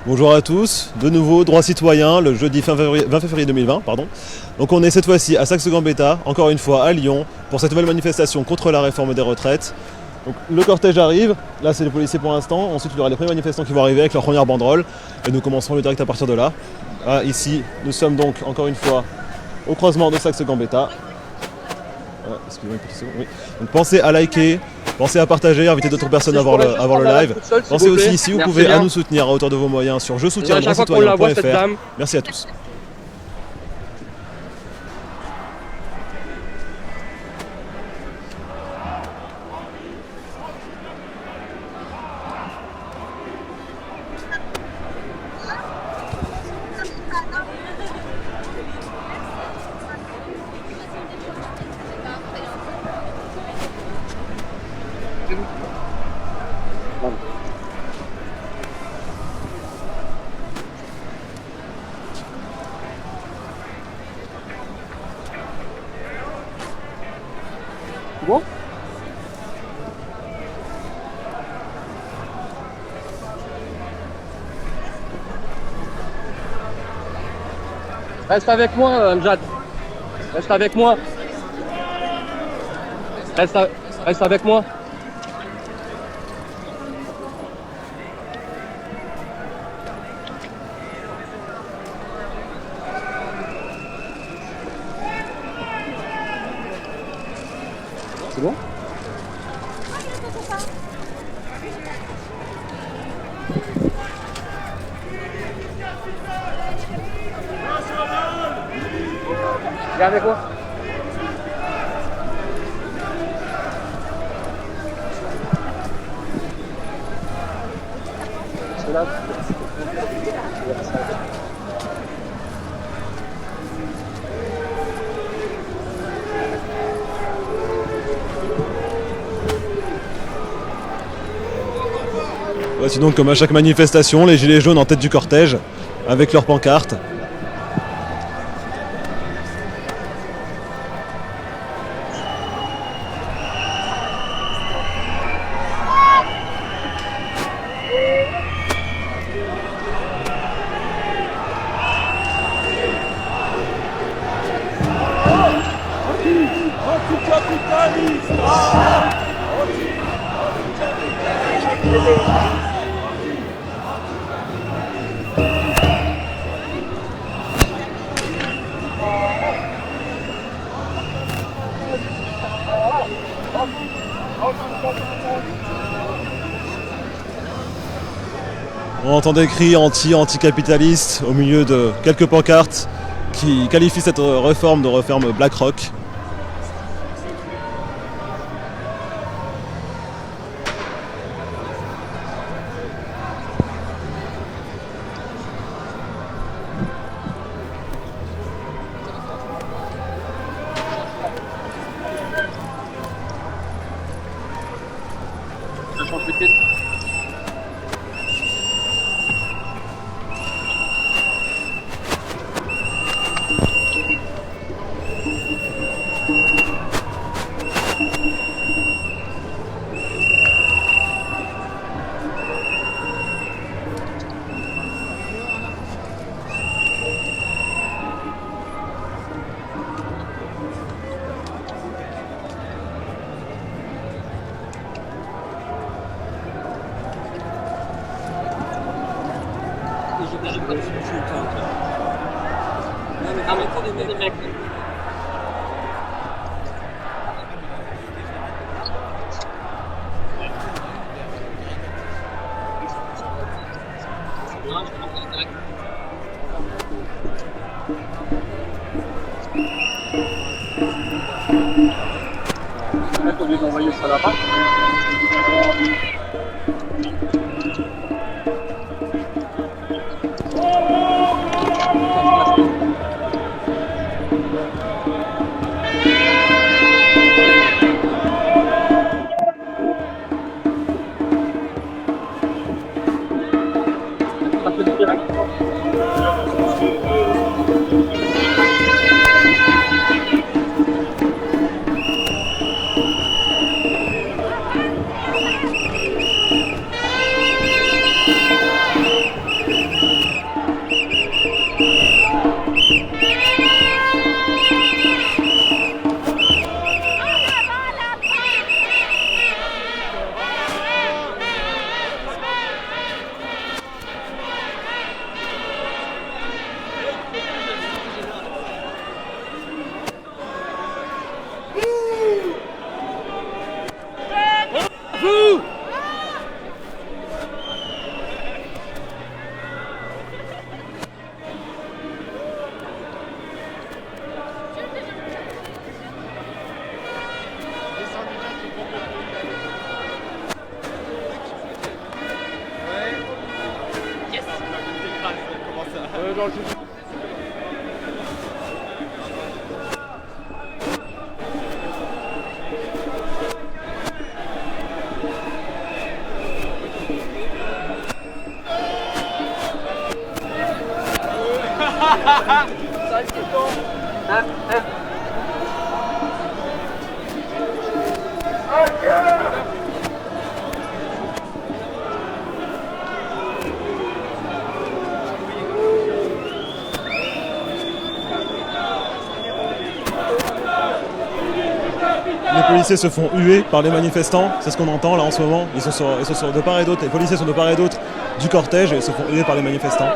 Bonjour à tous, de nouveau droit citoyen le jeudi 20 février 2020. Donc on est cette fois-ci à Saxe-Gambetta, encore une fois à Lyon, pour cette nouvelle manifestation contre la réforme des retraites. Donc le cortège arrive, là c'est les policiers pour l'instant, ensuite il y aura les premiers manifestants qui vont arriver avec leur première banderole et nous commencerons le direct à partir de là. Ici nous sommes donc encore une fois au croisement de Saxe-Gambetta. Excusez-moi une petite seconde. Oui. Donc pensez à liker, pensez à partager, inviter d'autres personnes à voir le live. Pensez aussi, si vous pouvez, à nous soutenir à hauteur de vos moyens sur je-soutiens-droit-citoyen.fr. Merci à tous. Bon. Reste avec moi, Amjad. Reste avec moi. Reste avec moi. C'est bon? Viens avec moi. C'est là. Voici donc comme à chaque manifestation, les gilets jaunes en tête du cortège, avec leurs pancartes. On entend des cris anti-capitalistes au milieu de quelques pancartes qui qualifient cette réforme de réforme BlackRock. Je change de pied. Des mecs. Au lieu d'envoyer ça là-bas. Dans le sud. Les policiers se font huer par les manifestants, c'est ce qu'on entend là en ce moment. Ils sont de part et d'autre, les policiers sont de part et d'autre du cortège et ils se font huer par les manifestants.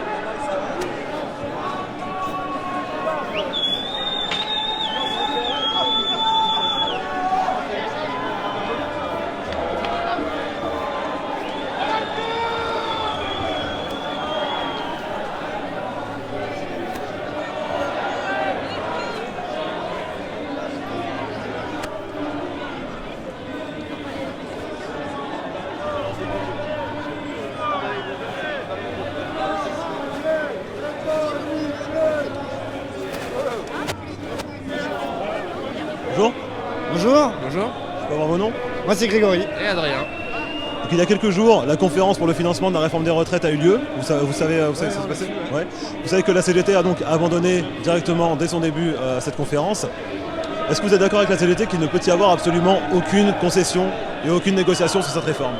Bonjour, Bonjour, Bonjour. je peux avoir vos noms? moi c'est Grégory. Et Adrien. Donc, il y a quelques jours, la conférence pour le financement de la réforme des retraites a eu lieu. Vous savez ce qui s'est passé? Ouais. Vous savez que la CGT a donc abandonné directement dès son début cette conférence. Est-ce que vous êtes d'accord avec la CGT qu'il ne peut y avoir absolument aucune concession et aucune négociation sur cette réforme?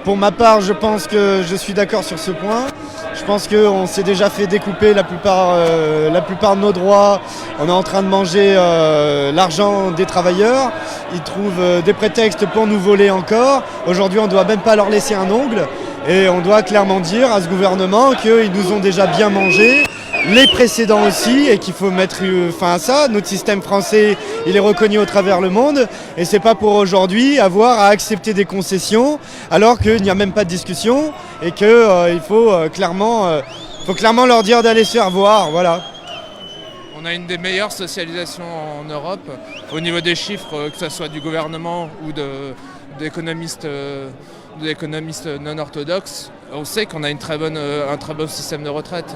Pour ma part, je pense que je suis d'accord sur ce point. Je pense qu'on s'est déjà fait découper la plupart de nos droits. On est en train de manger l'argent des travailleurs. Ils trouvent des prétextes pour nous voler encore. Aujourd'hui, on ne doit même pas leur laisser un ongle. Et on doit clairement dire à ce gouvernement qu'ils nous ont déjà bien mangé, les précédents aussi, et qu'il faut mettre fin à ça. Notre système français, il est reconnu au travers le monde, et c'est pas pour aujourd'hui avoir à accepter des concessions alors qu'il n'y a même pas de discussion et qu'il faut clairement leur dire d'aller se faire voir. Voilà. On a une des meilleures socialisations en Europe au niveau des chiffres, que ce soit du gouvernement ou d'économistes non orthodoxes. On sait qu'on a un très bon système de retraite.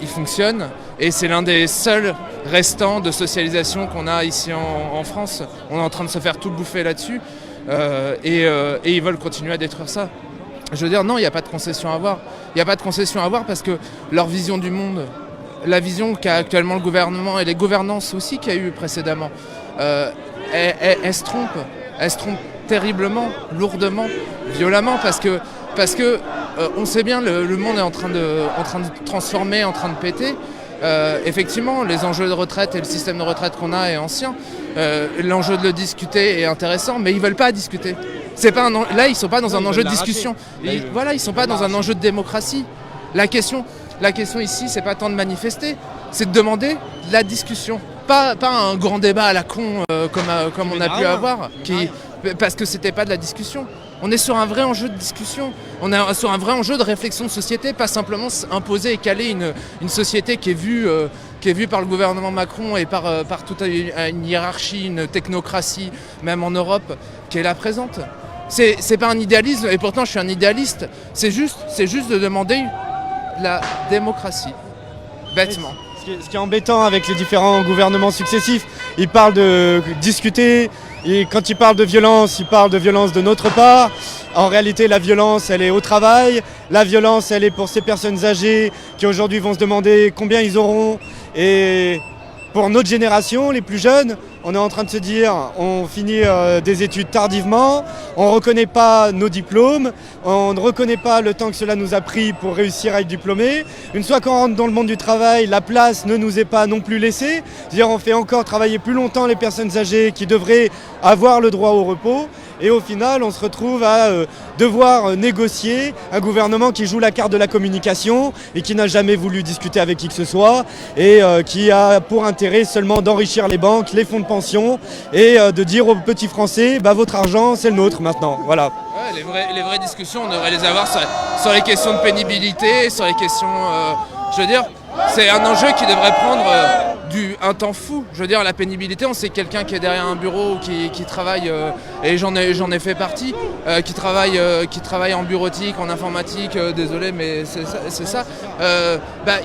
Il fonctionne et c'est l'un des seuls restants de socialisation qu'on a ici en France. On est en train de se faire tout bouffer là-dessus et ils veulent continuer à détruire ça. Je veux dire, non, il n'y a pas de concession à avoir. Il n'y a pas de concession à avoir parce que leur vision du monde, la vision qu'a actuellement le gouvernement et les gouvernances aussi qu'il y a eu précédemment, elles se trompent. Elles se trompent terriblement, lourdement, violemment parce que on sait bien le monde est en train de transformer, en train de péter. Effectivement, les enjeux de retraite et le système de retraite qu'on a est ancien. L'enjeu de le discuter est intéressant, mais ils veulent pas discuter. Là, ils sont pas dans un enjeu de discussion. Ils sont pas dans un enjeu de démocratie. La question ici, c'est pas tant de manifester, c'est de demander de la discussion. Pas un grand débat à la con comme on a pu avoir, parce que c'était pas de la discussion. On est sur un vrai enjeu de discussion, on est sur un vrai enjeu de réflexion de société, pas simplement imposer et caler une société qui est vue par le gouvernement Macron et par toute une hiérarchie, une technocratie, même en Europe, qui est là présente. C'est pas un idéalisme, et pourtant je suis un idéaliste, c'est juste de demander la démocratie, bêtement. Ce qui est embêtant avec les différents gouvernements successifs, ils parlent de discuter, et quand ils parlent de violence, ils parlent de violence de notre part. En réalité, la violence, elle est au travail. La violence, elle est pour ces personnes âgées qui aujourd'hui vont se demander combien ils auront. Et pour notre génération, les plus jeunes, on est en train de se dire, on finit des études tardivement, on ne reconnaît pas nos diplômes, on ne reconnaît pas le temps que cela nous a pris pour réussir à être diplômé. Une fois qu'on rentre dans le monde du travail, la place ne nous est pas non plus laissée. C'est-à-dire on fait encore travailler plus longtemps les personnes âgées qui devraient avoir le droit au repos. Et au final, on se retrouve à devoir négocier un gouvernement qui joue la carte de la communication et qui n'a jamais voulu discuter avec qui que ce soit et qui a pour intérêt seulement d'enrichir les banques, les fonds de pension et de dire aux petits Français, votre argent, c'est le nôtre maintenant. Voilà. Ouais, les vraies discussions, on devrait les avoir sur les questions de pénibilité, sur les questions... je veux dire, c'est un enjeu qui devrait prendre un temps fou. Je veux dire, la pénibilité, on sait quelqu'un qui est derrière un bureau, qui travaille, et j'en ai fait partie, qui travaille en bureautique, en informatique, désolé, mais c'est ça.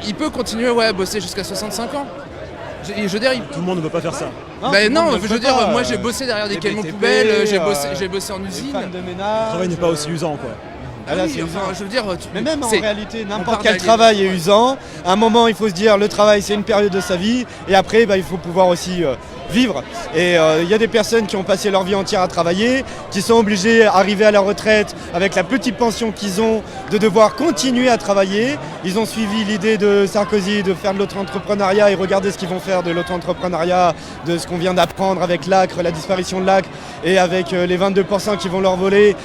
Il peut continuer à bosser jusqu'à 65 ans. Je veux dire, Tout le monde ne peut pas faire ça. non, je veux dire, moi j'ai bossé derrière des camions poubelles, j'ai bossé en usine. Le travail n'est pas aussi usant, quoi. Je veux dire, mais même en réalité, n'importe quel travail est usant. À un moment, il faut se dire, le travail, c'est une période de sa vie. Et après, il faut pouvoir aussi vivre. Et il y a des personnes qui ont passé leur vie entière à travailler, qui sont obligées, arriver à la retraite, avec la petite pension qu'ils ont, de devoir continuer à travailler. Ils ont suivi l'idée de Sarkozy de faire de l'auto-entrepreneuriat et regardez ce qu'ils vont faire de l'auto-entrepreneuriat, de ce qu'on vient d'apprendre avec l'ACRE, la disparition de l'ACRE, et avec les 22% qui vont leur voler.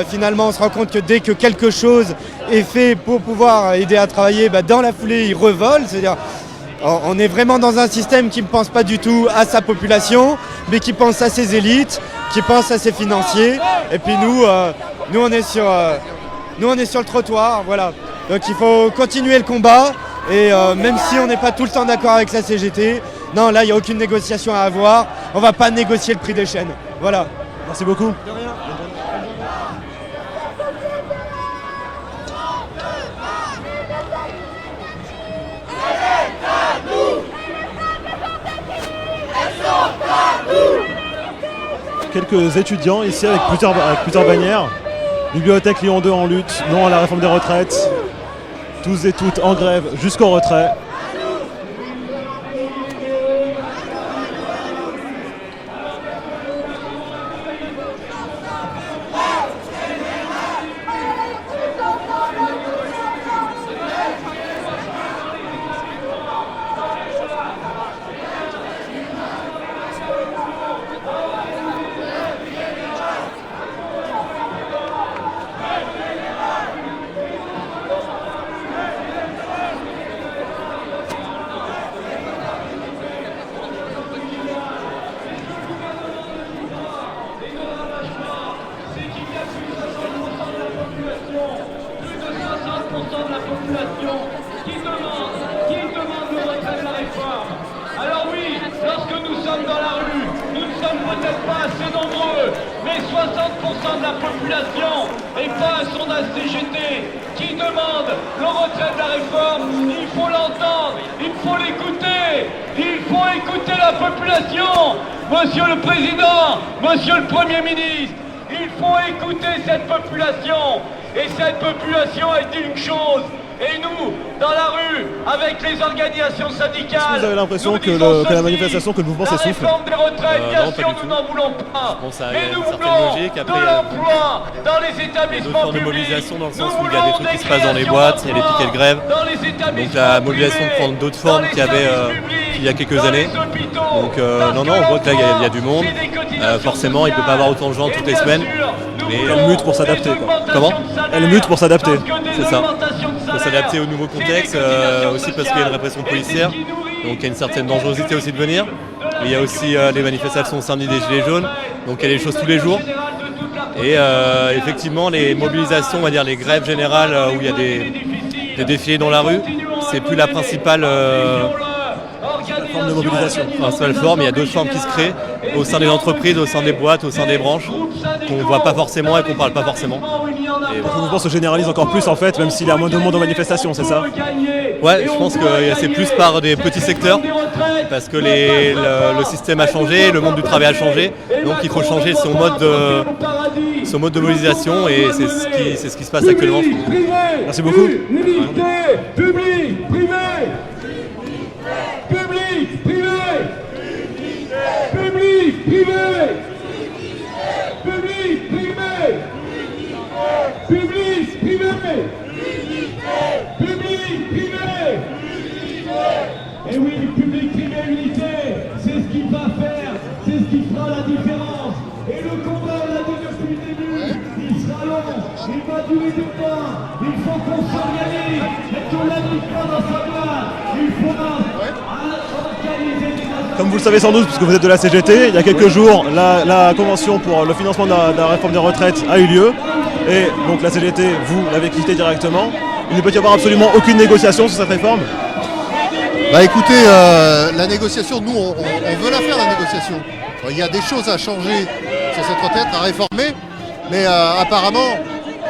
Finalement, on se rend compte que dès que quelque chose est fait pour pouvoir aider à travailler, dans la foulée, ils revolent. C'est-à-dire, on est vraiment dans un système qui ne pense pas du tout à sa population, mais qui pense à ses élites, qui pense à ses financiers. Et puis nous, on est sur le trottoir, voilà. Donc il faut continuer le combat. Et même si on n'est pas tout le temps d'accord avec la CGT, non, là, il n'y a aucune négociation à avoir. On ne va pas négocier le prix des chaînes. Voilà. Merci beaucoup. De rien. Quelques étudiants ici avec plusieurs bannières. Bibliothèque Lyon 2 en lutte, non à la réforme des retraites. Tous et toutes en grève jusqu'au retrait. Monsieur le Président, Monsieur le Premier ministre, il faut écouter cette population. Et cette population a dit une chose. Et nous, dans la rue, avec les organisations syndicales, est-ce que vous avez l'impression que la manifestation, que le mouvement s'essouffle? La réforme des retraites, bien sûr, nous n'en voulons pas. Mais nous voulons de l'emploi dans les établissements publics. De mobilisation dans le sens où il y a des trucs qui se passent dans les boîtes, il y a des piquets de grève. Donc la mobilisation prend d'autres formes qu'il y avait il y a quelques années. Donc non, on voit que là il y a du monde. Forcément, il ne peut pas avoir autant de gens toutes les semaines. Mais elle lutte pour s'adapter. Comment? Elle lutte pour s'adapter. C'est ça. Pour s'adapter au nouveau contexte, aussi parce qu'il y a une répression policière. Donc il y a une certaine dangerosité aussi de venir. Et il y a aussi les manifestations samedi des Gilets jaunes. Donc il y a des choses tous les jours. Et effectivement, les mobilisations, on va dire les grèves générales où il y a des défilés dans la rue, c'est plus la principale forme de mobilisation. Forme, il y a d'autres formes qui se créent au sein des entreprises, au sein des boîtes, au sein des branches, qu'on ne voit pas forcément et qu'on ne parle pas forcément. Et le mouvement se généralise encore plus en fait, même s'il y a moins de monde aux manifestations, c'est ça? Ouais, je pense que c'est plus par des petits secteurs, parce que le système a changé, le monde du travail a changé, donc il faut changer son mode de mobilisation et c'est ce qui se passe actuellement. Merci beaucoup. Et oui, public-privé unité, c'est ce qui va faire, c'est ce qui fera la différence. Et le combat, on l'a dit depuis le début, il sera long, il va durer du temps. Il faut qu'on s'organise et qu'on la dit pas dans sa boîte. Il faudra organiser des assemblées. Comme vous le savez sans doute, puisque vous êtes de la CGT, il y a quelques jours, la convention pour le financement de la réforme des retraites a eu lieu. Et donc la CGT, vous l'avez quitté directement. Il ne peut y avoir absolument aucune négociation sur cette réforme. Bah écoutez, la négociation, nous on veut la faire la négociation. Il y a des choses à changer sur cette retraite, à réformer, mais apparemment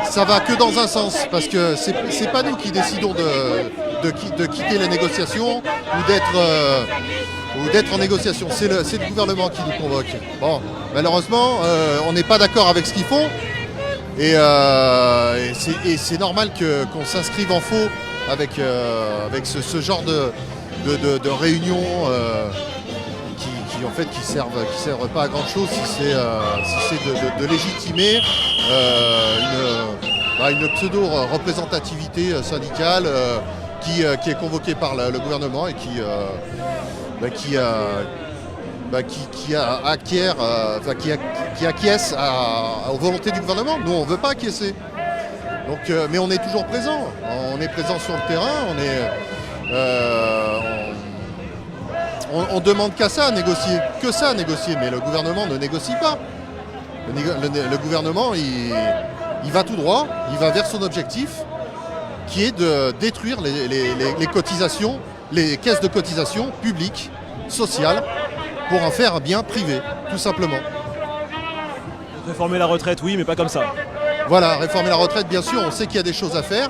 ça va que dans un sens, parce que c'est pas nous qui décidons de quitter la négociation ou d'être en négociation, c'est le gouvernement qui nous convoque. Bon, malheureusement, on n'est pas d'accord avec ce qu'ils font, et c'est normal qu'on s'inscrive en faux avec ce genre de réunions qui en fait qui servent pas à grand chose si c'est de légitimer une pseudo représentativité syndicale qui est convoquée par le gouvernement et qui acquiesce aux volontés du gouvernement. Nous on veut pas acquiescer. Donc, mais on est toujours présent. On est présent sur le terrain. On demande qu'à ça à négocier, mais le gouvernement ne négocie pas. Le gouvernement, il va tout droit, il va vers son objectif, qui est de détruire les cotisations, les caisses de cotisation publiques, sociales, pour en faire un bien privé, tout simplement. Réformer la retraite, oui, mais pas comme ça. Voilà, réformer la retraite, bien sûr, on sait qu'il y a des choses à faire,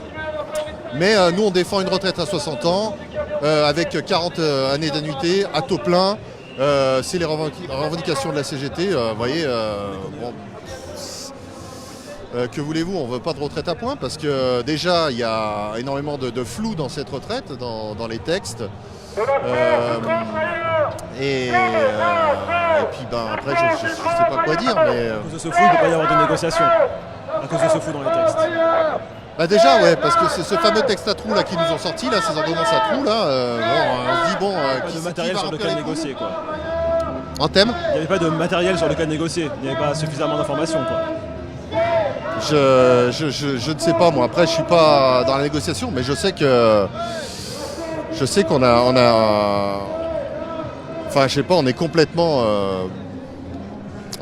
mais nous on défend une retraite à 60 ans, avec 40 années d'annuité, à taux plein, c'est les revendications de la CGT, vous voyez, que voulez-vous, on ne veut pas de retraite à points, parce que déjà il y a énormément de flou dans cette retraite, dans les textes, et puis après je ne sais pas quoi dire, mais... À cause de ce flou, il ne peut pas y avoir de négociation, à cause de ce flou dans les textes. Bah déjà ouais, parce que c'est ce fameux texte à trous là qui nous ont sorti là, ces ordonnances à trous là, on se dit bon... pas de matériel sur lequel négocier quoi. En thème ? Il n'y avait pas de matériel sur lequel négocier, il n'y avait pas suffisamment d'informations quoi. Je ne sais pas moi, après je suis pas dans la négociation, mais je sais qu'on a... Enfin je sais pas, on est complètement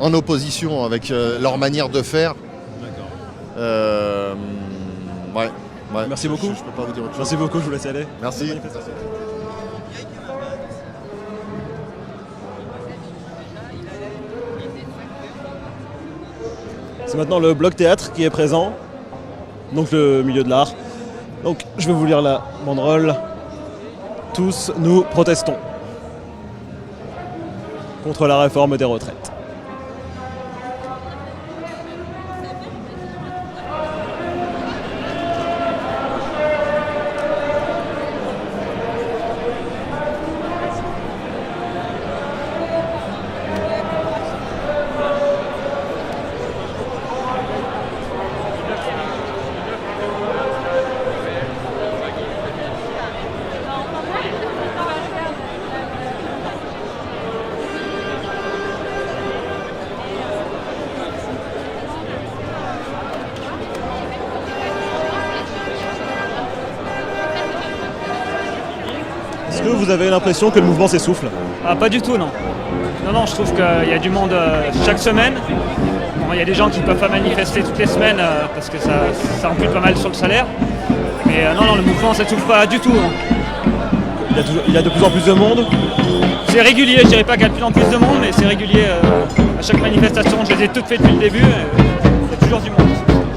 en opposition avec leur manière de faire. D'accord. Ouais. Merci beaucoup. Je peux pas vous dire autre chose. Merci beaucoup, je vous laisse y aller. Merci. C'est maintenant le bloc théâtre qui est présent, donc le milieu de l'art. Donc je vais vous lire la banderole. Tous nous protestons contre la réforme des retraites. Est-ce que vous avez l'impression que le mouvement s'essouffle ? Ah, pas du tout, non. Non, je trouve qu'il y a du monde chaque semaine. Bon, il y a des gens qui ne peuvent pas manifester toutes les semaines parce que ça ampute pas mal sur le salaire. Mais non, le mouvement ne s'essouffle pas du tout. Hein. Il y a de plus en plus de monde ? C'est régulier, je dirais pas qu'il y a de plus en plus de monde, mais c'est régulier. À chaque manifestation, je les ai toutes faites depuis le début. Il y a toujours du monde.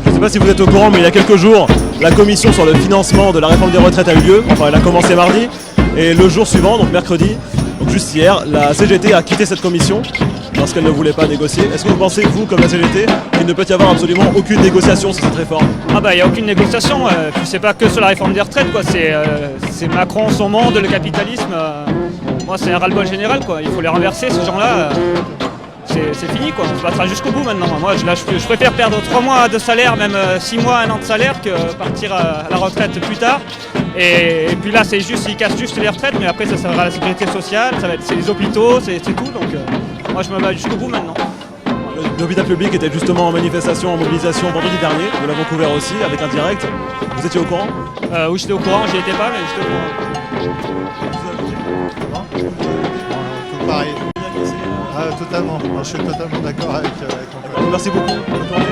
Je ne sais pas si vous êtes au courant, mais il y a quelques jours, la commission sur le financement de la réforme des retraites a eu lieu. Enfin, elle a commencé mardi. Et le jour suivant, donc mercredi, donc juste hier, la CGT a quitté cette commission parce qu'elle ne voulait pas négocier. Est-ce que vous pensez, vous, comme la CGT, qu'il ne peut y avoir absolument aucune négociation sur cette réforme ? Ah bah il n'y a aucune négociation, puis c'est pas que sur la réforme des retraites quoi, c'est Macron, son monde, le capitalisme, moi c'est un ras-le-bol général quoi, il faut les renverser ces gens-là, c'est fini quoi, on se battra jusqu'au bout maintenant. Moi je préfère perdre 3 mois de salaire, même 6 mois, 1 an de salaire que partir à la retraite plus tard. Et puis là c'est juste, ils cassent juste les retraites, mais après ça sera la sécurité sociale, c'est les hôpitaux, c'est tout, donc moi je me bats jusqu'au bout maintenant. L'hôpital public était justement en manifestation, en mobilisation vendredi dernier, nous l'avons couvert aussi avec un direct. Vous étiez au courant ? Oui j'étais au courant, j'y étais pas mais j'étais au courant. Tout pareil. Totalement, je suis totalement d'accord avec mon Merci beaucoup. Bonne journée.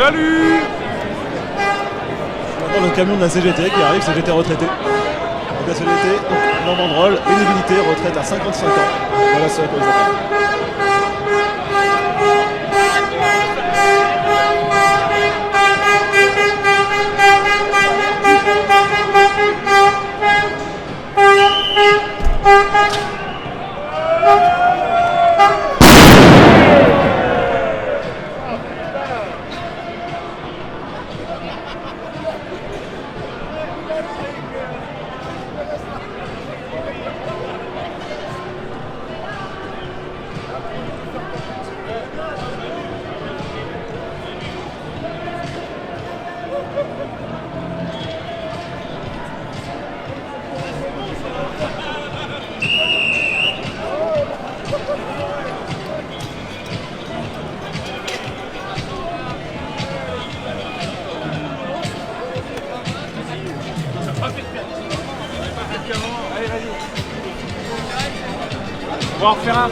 Salut! Maintenant le camion de la CGT qui arrive, CGT retraité. Donc la CGT, donc, leur banderole, pénibilité, retraite à 55 ans. Voilà ce à quoi ils appellent. On va en refaire un.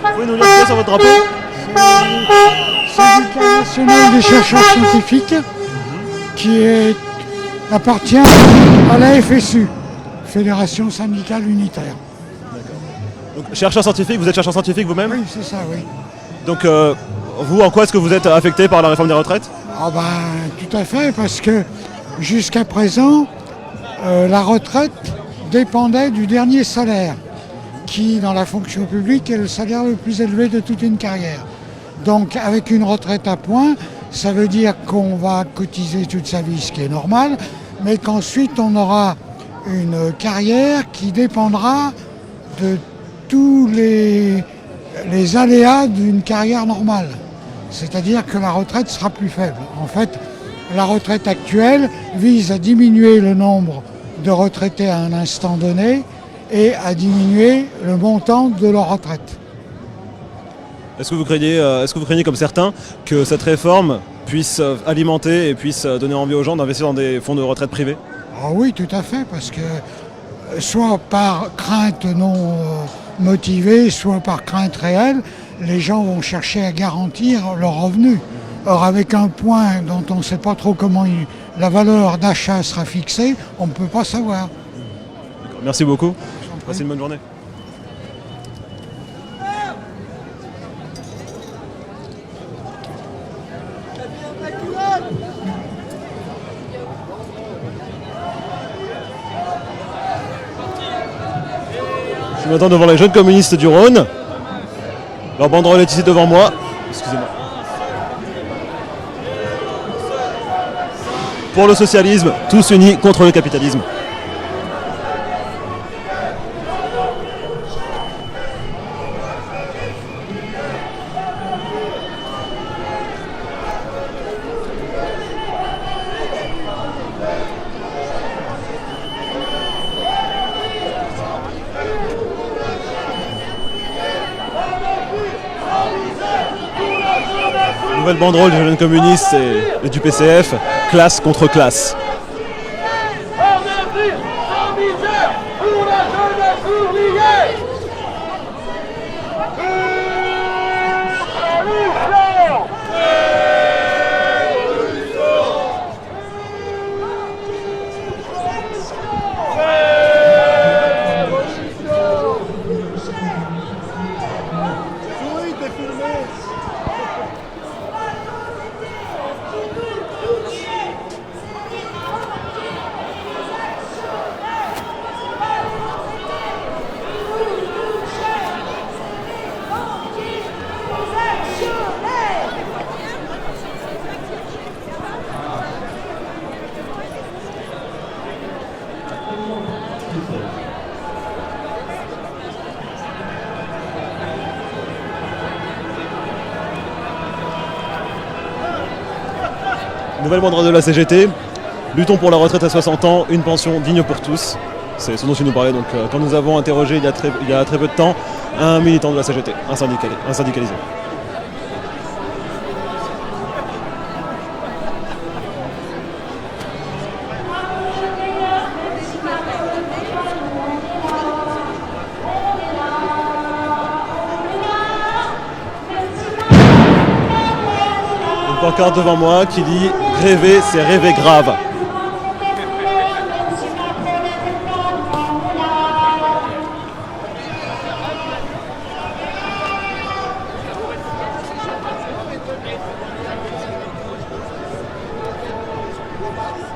Vous pouvez nous lire ce qu'il y a sur votre drapeau? Syndicat national des chercheurs scientifiques qui appartient à la FSU, Fédération syndicale unitaire. Donc, chercheur scientifique, vous êtes chercheur scientifique vous-même? Oui, c'est ça, oui. Donc vous, en quoi est-ce que vous êtes affecté par la réforme des retraites? Ah ben, tout à fait, parce que jusqu'à présent, la retraite dépendait du dernier salaire, qui, dans la fonction publique, est le salaire le plus élevé de toute une carrière. Donc, avec une retraite à points, ça veut dire qu'on va cotiser toute sa vie, ce qui est normal, mais qu'ensuite, on aura une carrière qui dépendra de tous les aléas d'une carrière normale. C'est-à-dire que la retraite sera plus faible. En fait, la retraite actuelle vise à diminuer le nombre de retraités à un instant donné et à diminuer le montant de leur retraite. Est-ce que vous craignez comme certains que cette réforme puisse alimenter et puisse donner envie aux gens d'investir dans des fonds de retraite privés? Ah oui, tout à fait, parce que soit par crainte non motivée, soit par crainte réelle, les gens vont chercher à garantir leurs revenus. Or, avec un point dont on ne sait pas trop comment la valeur d'achat sera fixée, on ne peut pas savoir. Merci beaucoup. Passez une bonne journée. Je suis maintenant devant les jeunes communistes du Rhône. Leur banderole est ici devant moi. Excusez-moi. Pour le socialisme, tous unis contre le capitalisme. Nouvelle banderole des jeunes communistes et du PCF, classe contre classe. Sans misère pour la jeunesse ouvrière. Nouvelle banderole de la CGT, luttons pour la retraite à 60 ans, une pension digne pour tous. C'est ce dont tu nous parlais. Donc, quand nous avons interrogé il y a très peu de temps un militant de la CGT, un syndicalisé. pancarte devant moi qui dit « Gréver, c'est rêver grave ».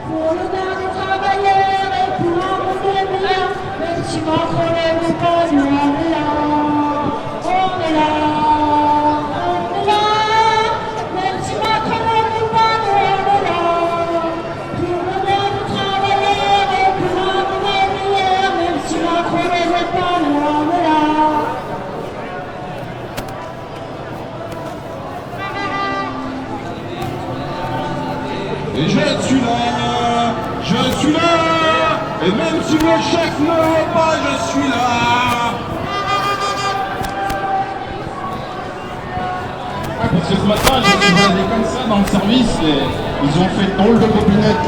Pour le droit des travailleurs et pour un monde meilleur, même si Macron n'aime pas, nous on est là, on est là, on est là. Même si Macron n'aime pas, nous on est là. Pour le droit des travailleurs et pour un monde meilleur, même si Macron n'aime pas, nous on est là. Et je suis là, et même si le chef ne veut pas, je suis là. Ouais, parce que ce matin, j'ai été baladé comme ça dans le service et ils ont fait drôle de copinette.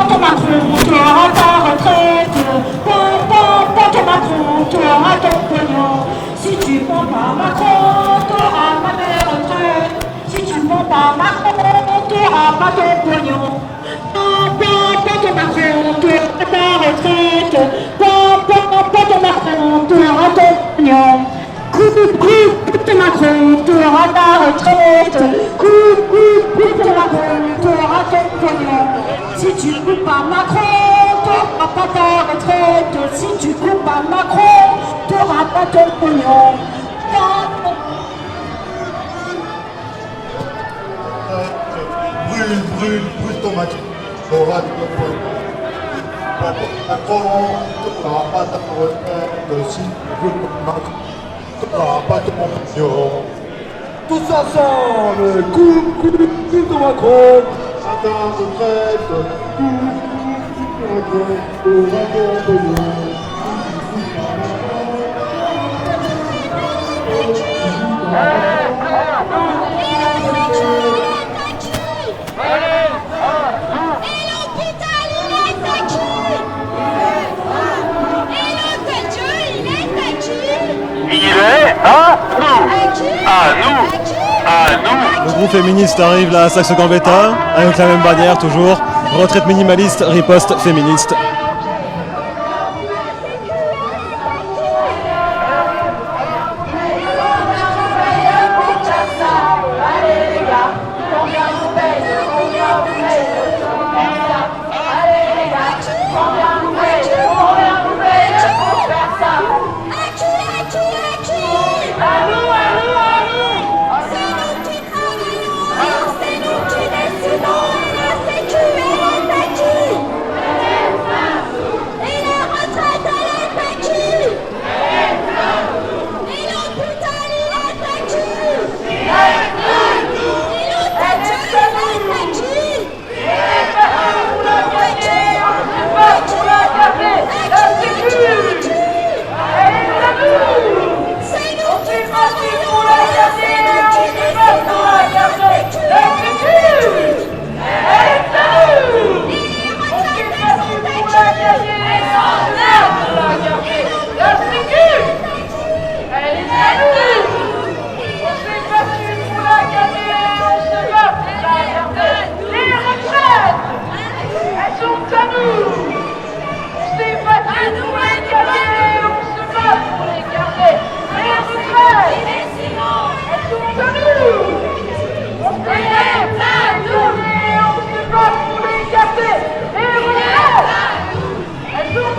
Ton Macron, tu auras ta retraite. Ton Macron, tu auras ton pognon. Si tu prends pas Macron, tu auras pas de retraite. Si tu prends pas Macron, tu auras pas ton pognon. Ton Macron, tu auras ta retraite. Ton Macron, tu auras ton pognon. Coupe Macron, tu auras ta retraite. Coupe Macron, tu auras ton pognon. Si tu coupes pas Macron, t'auras pas ta retraite. Si tu coupes pas Macron, t'auras pas ton pognon. Brûle ton Macron. T'auras ton pognon. Macron, t'auras pas ta retraite. Si tu coupes pas Macron, t'auras pas ton pognon. Tous ensemble, coupe ton Macron. À ta retraite, Le groupe féministe arrive là à Saxe-Gambetta, avec la même bannière toujours. Retraite minimaliste, riposte féministe.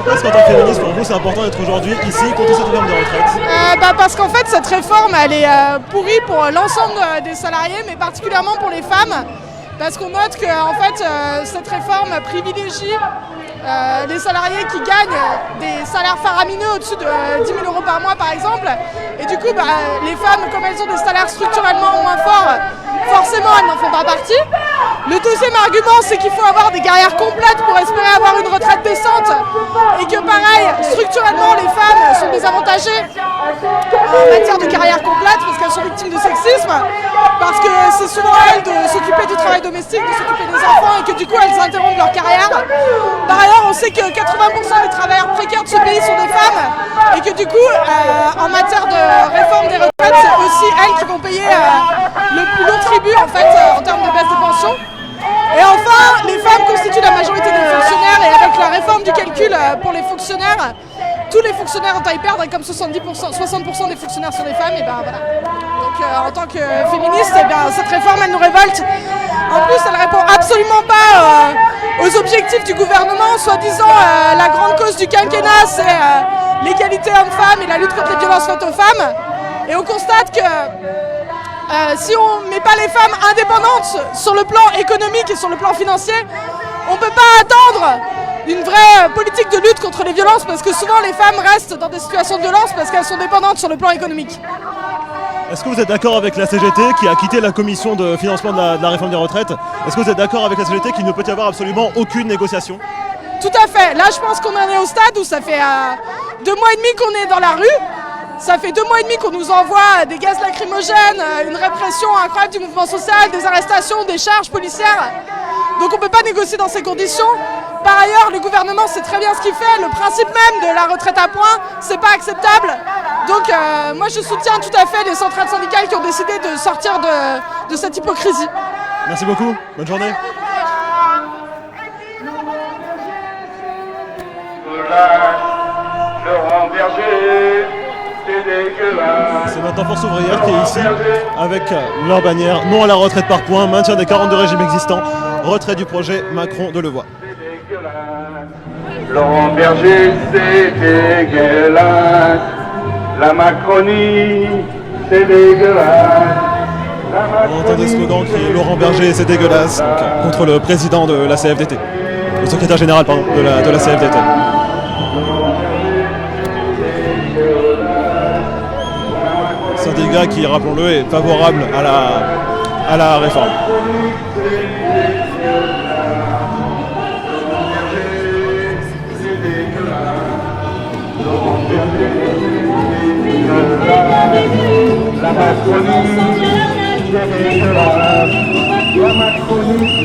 Est-ce qu'en tant que féministe, pour vous, c'est important d'être aujourd'hui ici contre cette réforme de retraite? Parce qu'en fait, cette réforme, elle est pourrie pour l'ensemble des salariés, mais particulièrement pour les femmes. Parce qu'on note que en fait, cette réforme privilégie les salariés qui gagnent des salaires faramineux au-dessus de 10 000 € par mois, par exemple. Et du coup, les femmes, comme elles ont des salaires structurellement moins forts, forcément, elles n'en font pas partie. Le deuxième argument, c'est qu'il faut avoir des carrières complètes pour espérer avoir une retraite décente. Et que pareil, structurellement, les femmes sont désavantagées en matière de carrière complète parce qu'elles sont victimes de sexisme. parce que c'est souvent elles de s'occuper du travail domestique, de s'occuper des enfants et que du coup elles interrompent leur carrière. Par ailleurs, on sait que 80% des travailleurs précaires de ce pays sont des femmes et que du coup, en matière de réforme des retraites, c'est aussi elles qui vont payer le plus long tribut en fait en termes de baisse des pensions. Et enfin, les femmes constituent la majorité des fonctionnaires et avec la réforme du calcul pour les fonctionnaires, tous les fonctionnaires ont à y perdre et comme 60% des fonctionnaires sont des femmes, et ben voilà. Donc en tant que féministe, eh bien, cette réforme elle nous révolte. En plus, elle répond absolument pas aux objectifs du gouvernement, soi-disant la grande cause du quinquennat, c'est l'égalité homme-femme et la lutte contre les violences faites aux femmes. Et on constate que si on ne met pas les femmes indépendantes sur le plan économique et sur le plan financier, on ne peut pas attendre une vraie politique de lutte contre les violences parce que souvent les femmes restent dans des situations de violence parce qu'elles sont dépendantes sur le plan économique. Est-ce que vous êtes d'accord avec la CGT qui a quitté la commission de financement de la réforme des retraites? Est-ce que vous êtes d'accord avec la CGT qu'il ne peut y avoir absolument aucune négociation? Tout à fait. Là, je pense qu'on en est au stade où ça fait 2 mois et demi qu'on est dans la rue. Ça fait 2 mois et demi qu'on nous envoie des gaz lacrymogènes, une répression incroyable du mouvement social, des arrestations, des charges policières. Donc on ne peut pas négocier dans ces conditions. Par ailleurs, le gouvernement sait très bien ce qu'il fait. Le principe même de la retraite à points, c'est pas acceptable. Donc moi je soutiens tout à fait les centrales syndicales qui ont décidé de sortir de cette hypocrisie. Merci beaucoup, bonne journée. Laurent Berger, c'est maintenant Force ouvrière qui est ici avec leur bannière non à la retraite par points, maintien des 42 régimes existants, retrait du projet Macron de Levoix. Laurent Berger, c'est dégueulasse. La Macronie, c'est dégueulasse. On entend des slogans qui est Laurent Berger, c'est dégueulasse, donc, contre le président de la CFDT, le secrétaire général pardon, de la CFDT. Syndicat qui, rappelons-le, est favorable à la réforme. La Macronie, c'est dégueulasse. La Macronie,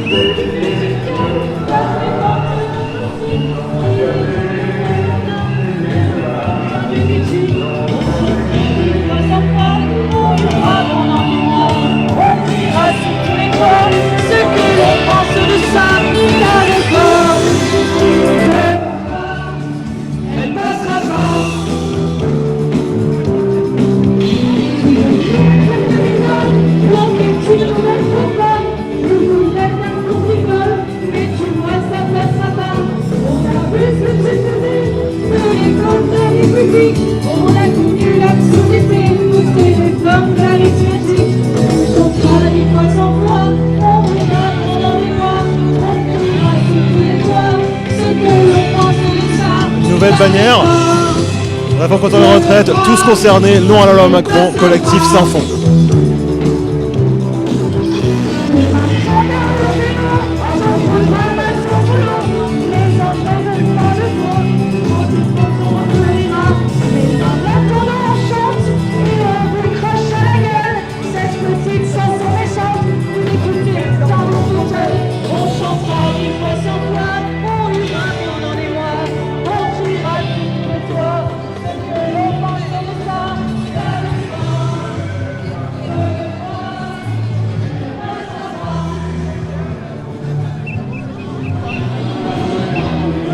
c'est ce que l'on pense de ça, la réforme, elle passera pas. Tu ne passeras pas, je voudrais bien qu'on rigole, mais tu vois ça passera pas. On a vu ce que j'ai fait, de l'école de l'Épublique, on a connu l'absurdité, toutes ces réformes de l'arithmétique. Nouvelle bannière, réforme contre la retraite, tous concernés, non à la loi Macron, collectif sans fond.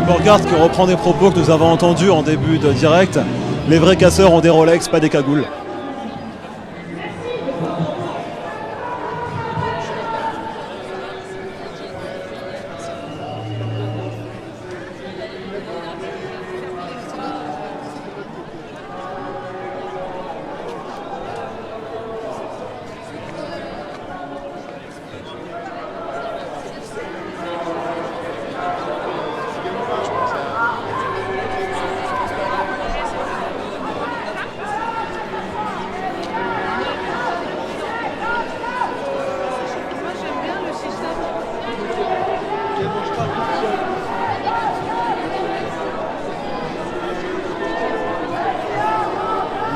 Borgard qui reprend des propos que nous avons entendus en début de direct. Les vrais casseurs ont des Rolex, pas des cagoules.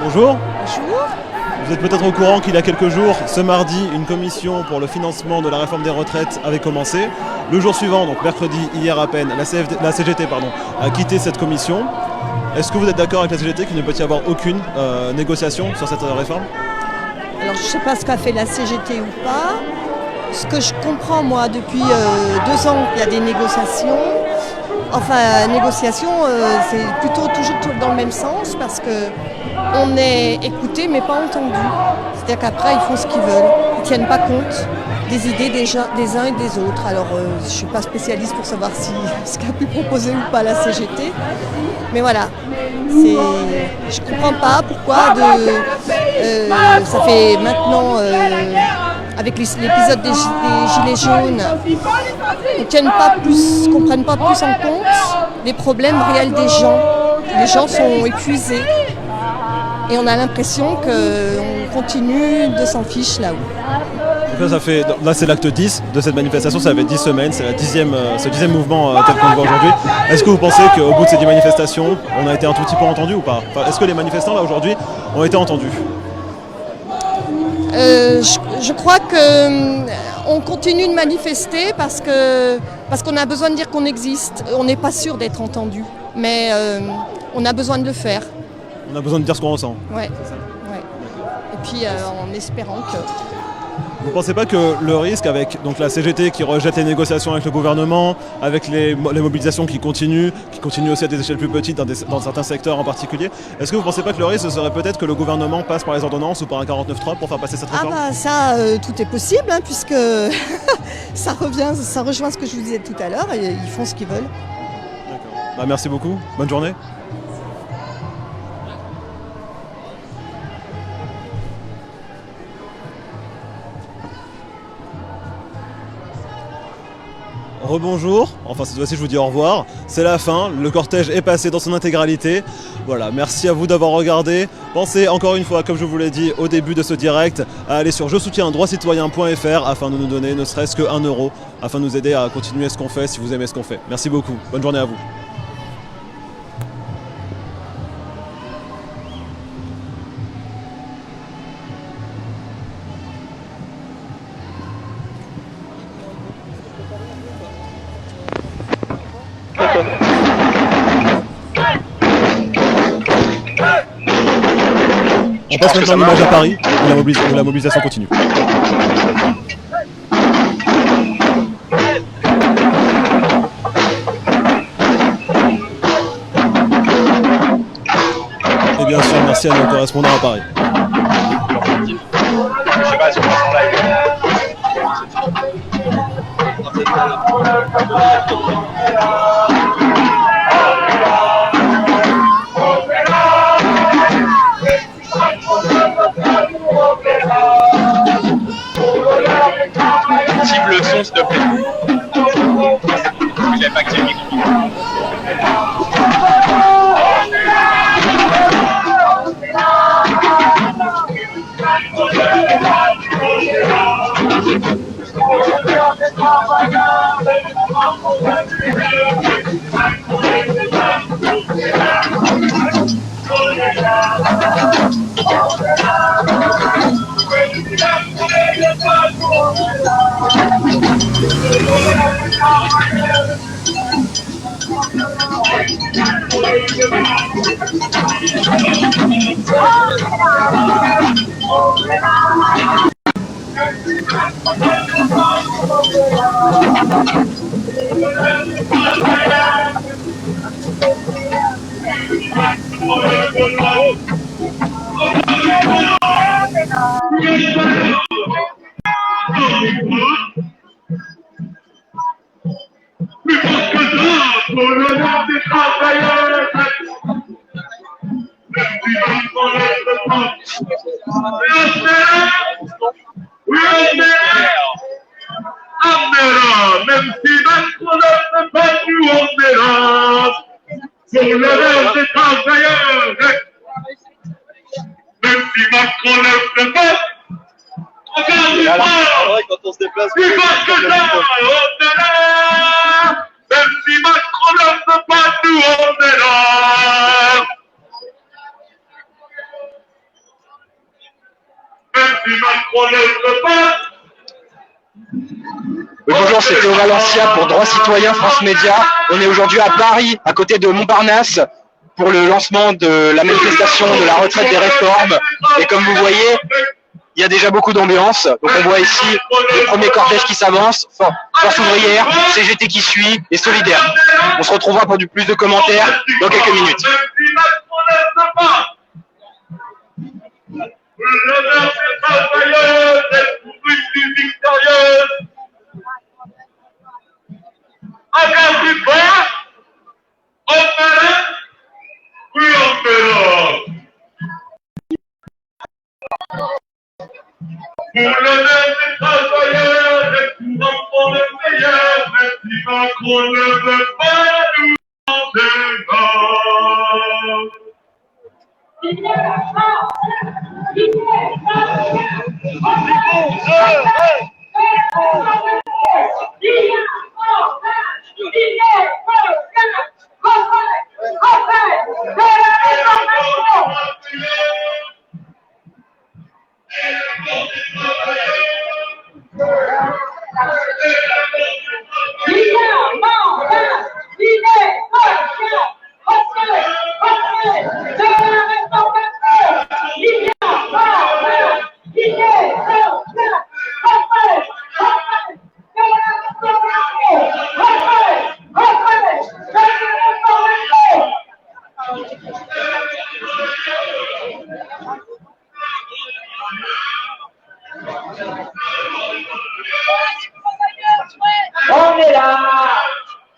Bonjour. Bonjour. Vous êtes peut-être au courant qu'il y a quelques jours, ce mardi, une commission pour le financement de la réforme des retraites avait commencé. Le jour suivant, donc mercredi, hier à peine, la CGT a quitté cette commission. Est-ce que vous êtes d'accord avec la CGT qu'il ne peut y avoir aucune négociation sur cette réforme? Alors je ne sais pas ce qu'a fait la CGT ou pas. Ce que je comprends moi depuis 2 ans, il y a des négociations. Enfin, négociation, c'est plutôt toujours dans le même sens parce qu'on est écouté mais pas entendu. C'est-à-dire qu'après, ils font ce qu'ils veulent. Ils ne tiennent pas compte des idées des uns et des autres. Alors, je ne suis pas spécialiste pour savoir ce qu'a pu proposer ou pas la CGT. Mais voilà, je ne comprends pas pourquoi ça fait maintenant... avec l'épisode des Gilets jaunes, ne comprennent pas plus en compte les problèmes réels des gens. Les gens sont épuisés et on a l'impression qu'on continue de s'en fiche là-haut. Là c'est l'acte 10 de cette manifestation, ça fait 10 semaines, c'est le 10e mouvement tel qu'on le voit aujourd'hui. Est-ce que vous pensez qu'au bout de ces 10 manifestations, on a été un tout petit peu entendu ou pas? Est-ce que les manifestants là aujourd'hui ont été entendus? Je crois qu'on continue de manifester parce qu'on a besoin de dire qu'on existe. On n'est pas sûr d'être entendu, mais on a besoin de le faire. On a besoin de dire ce qu'on ressent. Ouais. Et puis en espérant que... Vous ne pensez pas que le risque avec donc, la CGT qui rejette les négociations avec le gouvernement, avec les mobilisations qui continuent aussi à des échelles plus petites dans certains secteurs en particulier, est-ce que vous ne pensez pas que le risque serait peut-être que le gouvernement passe par les ordonnances ou par un 49.3 pour faire passer cette réforme? Ah bah ça, tout est possible, hein, puisque ça rejoint ce que je vous disais tout à l'heure, et ils font ce qu'ils veulent. D'accord. Merci beaucoup, bonne journée. Rebonjour, enfin cette fois-ci je vous dis au revoir, c'est la fin, le cortège est passé dans son intégralité. Voilà, merci à vous d'avoir regardé. Pensez encore une fois, comme je vous l'ai dit au début de ce direct, à aller sur je-soutiens-droits-citoyens.fr afin de nous donner ne serait-ce que 1 €, afin de nous aider à continuer ce qu'on fait si vous aimez ce qu'on fait. Merci beaucoup, bonne journée à vous. On passe maintenant l'image à Paris, où la mobilisation continue. Et bien sûr, merci à nos correspondants à Paris. Cible le son, s'il te plaît. J'avais pas activé le micro. Même si Macron ne peut pas nous emmener pour l'honneur des travailleurs, même si Macron ne peut pas, encore une fois, quand on se déplace, il faut que ça au-delà, même si Macron ne peut pas nous emmener. Oui, bonjour, c'est Théo Valencia pour Droits Citoyens France Média. On est aujourd'hui à Paris, à côté de Montparnasse, pour le lancement de la manifestation de la retraite des réformes. Et comme vous voyez, il y a déjà beaucoup d'ambiance. Donc on voit ici le premier cortège qui s'avance, Force ouvrière, CGT qui suit et Solidaire. On se retrouvera pour du plus de commentaires dans quelques minutes. Pour le même des travailleurs, les courants font le meilleur, mais si Macron ne veut pas nous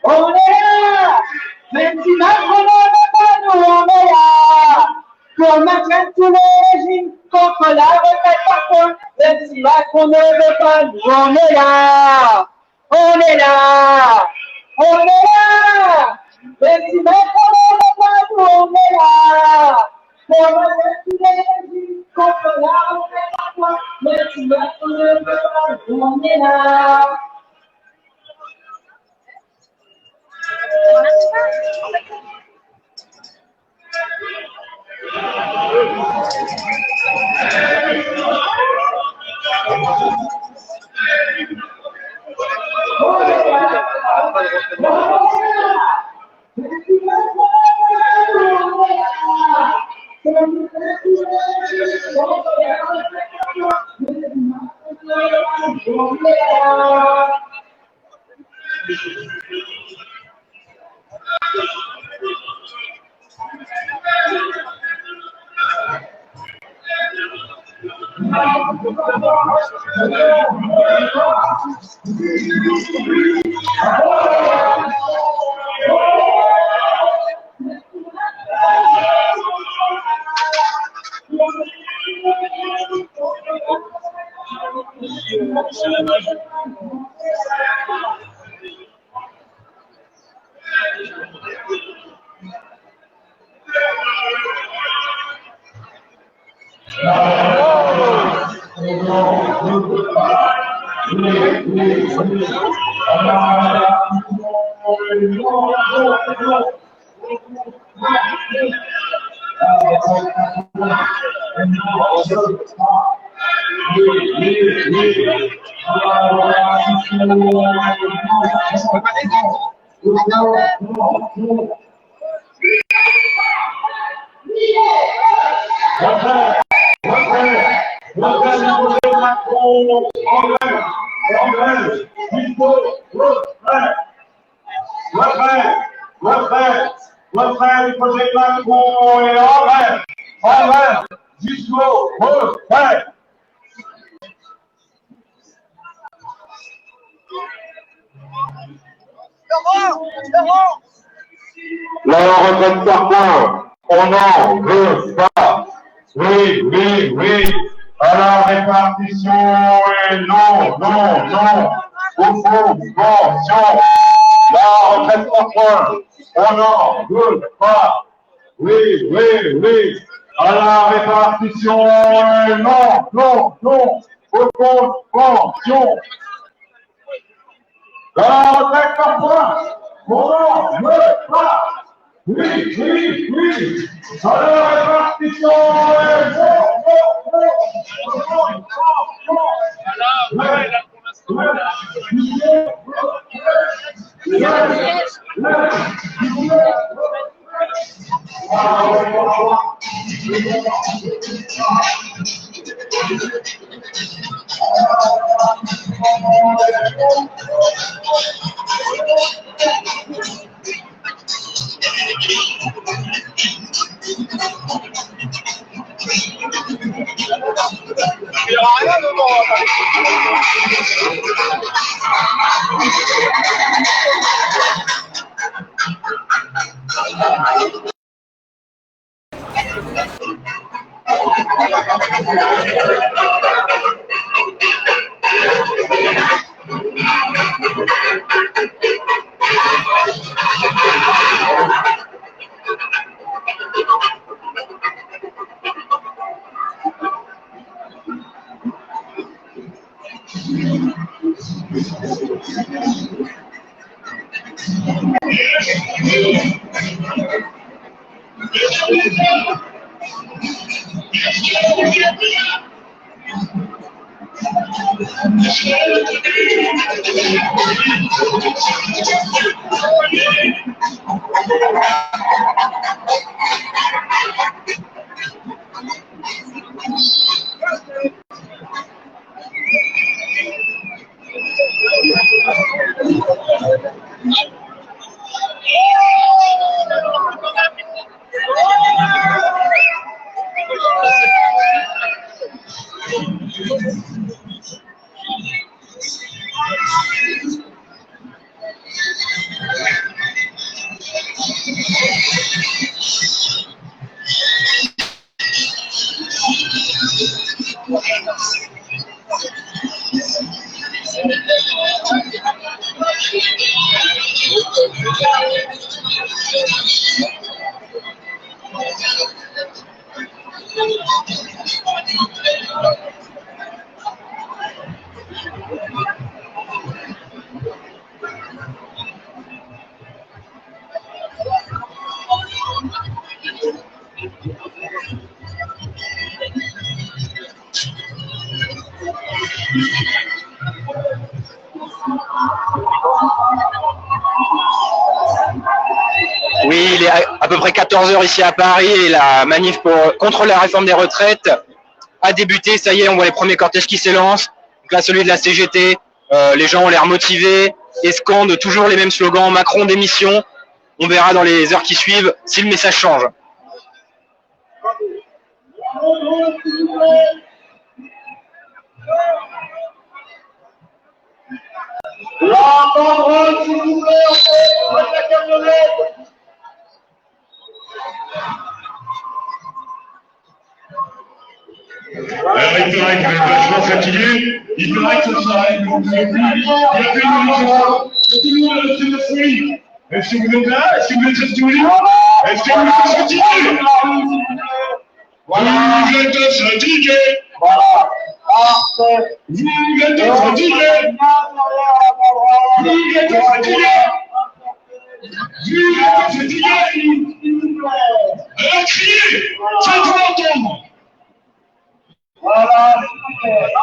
On est là, même si Macron ne veut pas nous, on est là, pour maintenir tous les régimes contre la retraite par points, même si Macron ne veut pas nous, on est là, on est là, on est là, même si Macron ne veut pas nous, on est là, pour maintenir tous les régimes contre la retraite par points, même si Macron ne veut pas nous, on est là. Retraite du projet Macron et en rêve, jusqu'au retraite. La retraite par points, on n'en veut pas. Oui, oui, oui, à la répartition et non, non, non, aux subventions. La retraite par points, on n'en veut pas. Oui, oui, oui, à la répartition et non, non, non, aux subventions. La retraite par points, on n'en veut pas. Oui, oui, oui, à la répartition et non, non, non, non, non. Oui, il est à peu près 14 h ici à Paris et la manif contre la réforme des retraites a débuté. Ça y est, on voit les premiers cortèges qui s'élancent. Donc là, celui de la CGT, les gens ont l'air motivés et scandent toujours les mêmes slogans. Macron démission. On verra dans les heures qui suivent si le message change. La banderole, s'il vous plaît, on fait la camionnette. Alors il paraît qu'il est vachement fatigué, il paraît que ça s'arrête, donc vous savez plus, il y a plus de monde, tout le monde a laissé la folie. Est-ce que vous êtes là? Est-ce que vous êtes fatigué? Est-ce que vous êtes fatigué? Voilà. Vous êtes fatigué. Voilà. Parfait. Vous êtes fatigué. Vous êtes fatigué. Vous êtes fatigué. Alors criez, faites-vous entendre. Voilà.